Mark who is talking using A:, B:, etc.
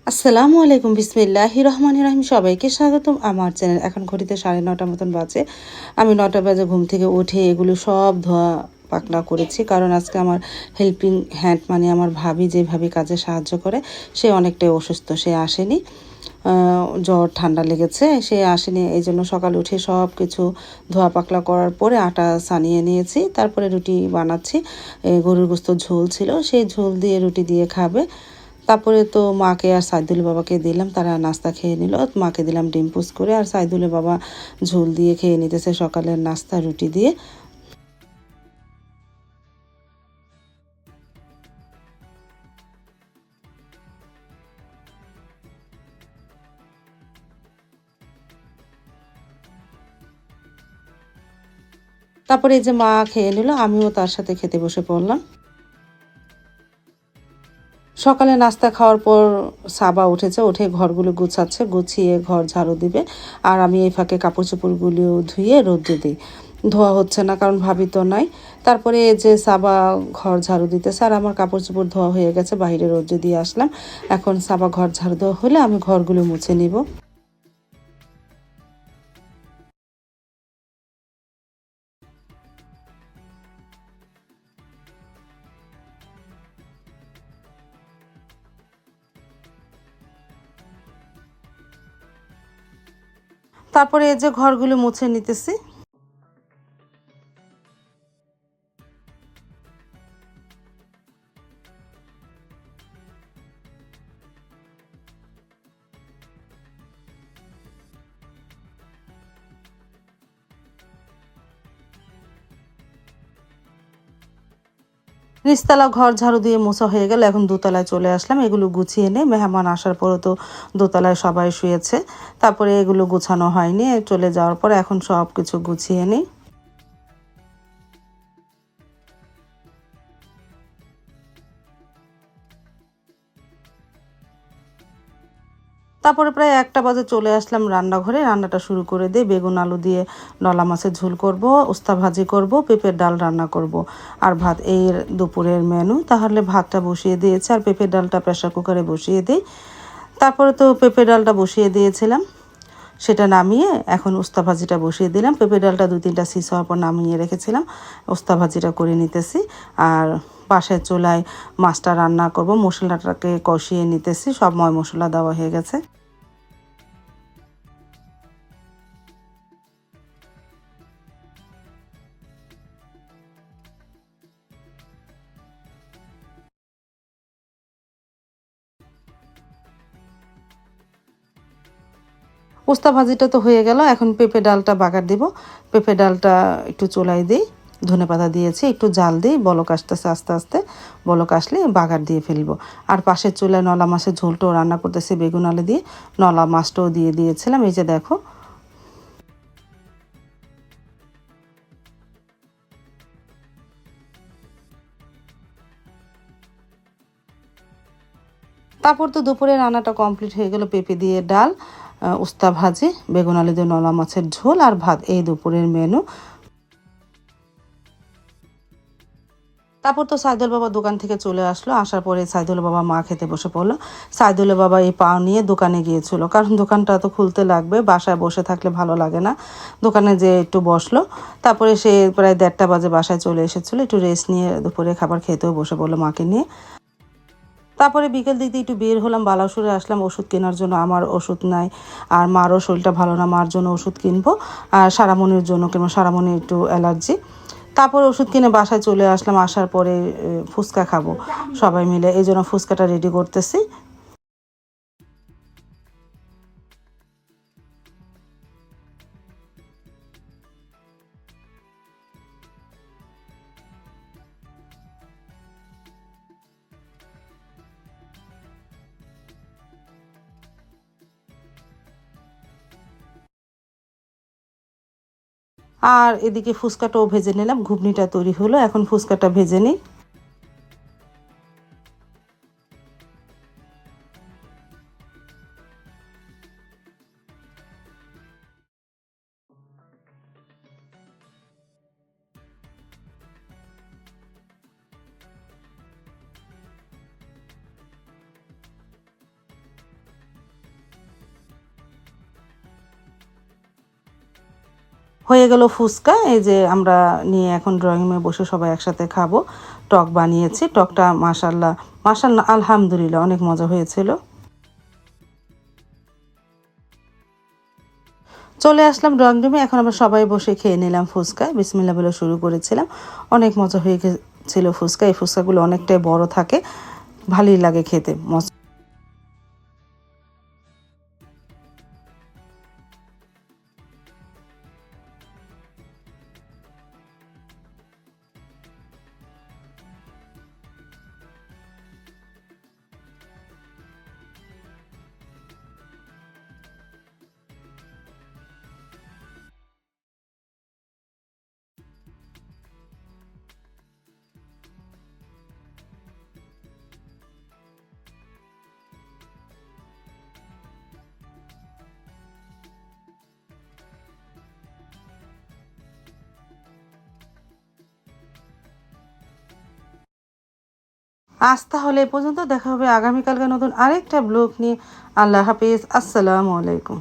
A: আসসালামু আলাইকুম বিসমিল্লাহির রহমানির রহিম। সবাইকে স্বাগতম আমার চ্যানেল। এখন ঘড়িতে 9:30 মতন বাজে। আমি 9টা বাজে ঘুম থেকে উঠে এগুলো সব ধোয়া পাকলা করেছি, কারণ আজকে আমার হেল্পিং হ্যান্ড মানে আমার ভাবি যে ভাবি কাজে সাহায্য করে সে অনেকটাই অসুস্থ, সে আসেনি। জ্বর ঠান্ডা লেগেছে, সে আসেনি, এই জন্য সকালে উঠে সব কিছু ধোয়া পাকলা করার পরে আটা সানিয়ে নিয়েছি। তারপরে রুটি বানাচ্ছি। গরুর গোস্ত ঝোল ছিল, সেই ঝোল দিয়ে রুটি দিয়ে খাবে। তারপরে তো মাকে আর সাইদুল বাবাকে দিলাম, তারা নাস্তা খেয়ে নিল। মাকে দিলাম ডিম পোচ করে, আর সাইদুলের বাবা ঝোল দিয়ে খেয়ে নিতেছে সকালের নাস্তা রুটি দিয়ে। তারপরে এই যে মা খেয়ে নিল, আমিও তার সাথে খেতে বসে পড়লাম। সকালে নাস্তা খাওয়ার পর সাবা উঠেছে, উঠে ঘরগুলো গুছাচ্ছে, গুছিয়ে ঘর ঝাড়ু দিবে। আর আমি এই ফাঁকে কাপড় চোপড়গুলো ধুয়ে রোদ্রে দিই। ধোয়া হচ্ছে না কারণ ভাবি তো নাই। তারপরে এই যে সাবা ঘর ঝাড়ু দিতেছে, আর আমার কাপড় চোপড় ধোয়া হয়ে গেছে, বাইরে রোদ্রে দিয়ে আসলাম। এখন সাবা ঘর ঝাড়ু দেওয়া হলে আমি ঘরগুলো মুছে নিব। তারপরে এই যে ঘরগুলো মুছে নিতেছি। নিচতলা ঘর ঝাড়ু দিয়ে মোছা হয়ে গেল, এখন দোতলায় চলে আসলাম। এগুলো গুছিয়ে নিয়ে মেহমান আসার পরও তো দোতলায় সবাই শুয়েছে, তারপরে এগুলো গুছানো হয়নি। চলে যাওয়ার পরে এখন সব কিছু গুছিয়ে নিই। তারপরে প্রায় 1টা বাজে চলে আসলাম রান্নাঘরে। রান্নাটা শুরু করে দিয়ে বেগুন আলু দিয়ে নলা মাছের ঝোল করব, উস্তা ভাজি করব, পেঁপের ডাল রান্না করব, আর ভাত। এই দুপুরের মেনু। তাহলে ভাতটা বসিয়ে দিয়েছে, আর পেঁপের ডালটা প্রেসার কুকারে বসিয়ে দিই। তারপরে তো পেঁপের ডালটা বসিয়ে দিয়েছিলাম, সেটা নামিয়ে এখন উস্তা ভাজিটা বসিয়ে দিলাম। পেঁপে ডালটা 2-3টা সিস হওয়ার পর নামিয়ে রেখেছিলাম, উস্তা ভাজিটা করে নিতেছি। আর পাশের চুলায় মাছটা রান্না করব, মশলাটাকে কষিয়ে নিতেছি, সব ময় মশলা দেওয়া হয়ে গেছে। উস্তা ভাজিটা তো হয়ে গেল, এখন পেঁপে ডালটা বাগার দিব। পেঁপে ডালটা একটু চুলায় দিই, ধনেপাতা দিয়েছি, একটু জাল দিই, বলক আসতেছে, আস্তে আস্তে বলক আসলে বাগার দিয়ে ফেলবো। আর পাশের চুলায় নলা মাছের ঝোলটাও রান্না করতেছি বেগুন আলু দিয়ে, নলা মাছটাও দিয়ে দিয়েছিলাম। এই যে দেখো। তারপর তো দুপুরে রান্নাটা কমপ্লিট হয়ে গেল। পেঁপে দিয়ে ডাল, উস্তা ভাজি, বেগুন আলু দিয়ে নলা মাছের ঝোল আর ভাত, এই দুপুরের মেনু। তারপর তো সাইদুল বাবা দোকান থেকে চলে আসলো, আসার পরে সাইদুল বাবা মা খেতে বসে পড়লো। সাইদুল বাবা এই পাও নিয়ে দোকানে গিয়েছিল, কারণ দোকানটা তো খুলতে লাগবে, বাসায় বসে থাকলে ভালো লাগে না। দোকানে যে একটু বসলো। তারপরে সে প্রায় 1:30 বাজে বাসায় চলে এসেছিলো, একটু রেস্ট নিয়ে দুপুরে খাবার খেতেও বসে পড়লো মাকে নিয়ে। তারপরে বিকেল দিক দিয়ে একটু বের হলাম, বালাসুরে আসলাম ওষুধ কেনার জন্য। আমার ওষুধ নাই, আর মারও শরীরটা ভালো না, মার জন্য ওষুধ কিনবো। আর সারামণির জন্য কিনবো, সারামণির একটু অ্যালার্জি। তারপর ওষুধ কিনে বাসায় চলে আসলাম, আসার পরে ফুচকা খাবো সবাই মিলে, এই জন্য ফুচকাটা রেডি করতেছি। আর এদিকে ফুচকাটাও ভেজে নিলাম, ঘুগনিটা তৈরি হলো, এখন ফুচকাটা ভেজে নিই। হয়ে গেল ফুচকা, এই যে আমরা নিয়ে এখন ড্রয়িং রুমে বসে সবাই একসাথে খাবো। টক বানিয়েছি, টকটা মাশাল্লাহ মাশাল্লাহ আলহামদুলিল্লাহ অনেক মজা হয়েছিল। চলে আসলাম ড্রয়িং রুমে, এখন আমরা সবাই বসে খেয়ে নিলাম ফুচকা, বিসমিল্লাহ বলে শুরু করেছিলাম। অনেক মজা হয়ে গেছিল ফুচকা, এই ফুচকাগুলো অনেকটাই বড় থাকে, ভালোই লাগে খেতে। আজ তাহলে এ পর্যন্ত, দেখা হবে আগামীকালকে নতুন আরেকটা ব্লগ নিয়ে। আল্লাহ হাফিজ, আসসালামু আলাইকুম।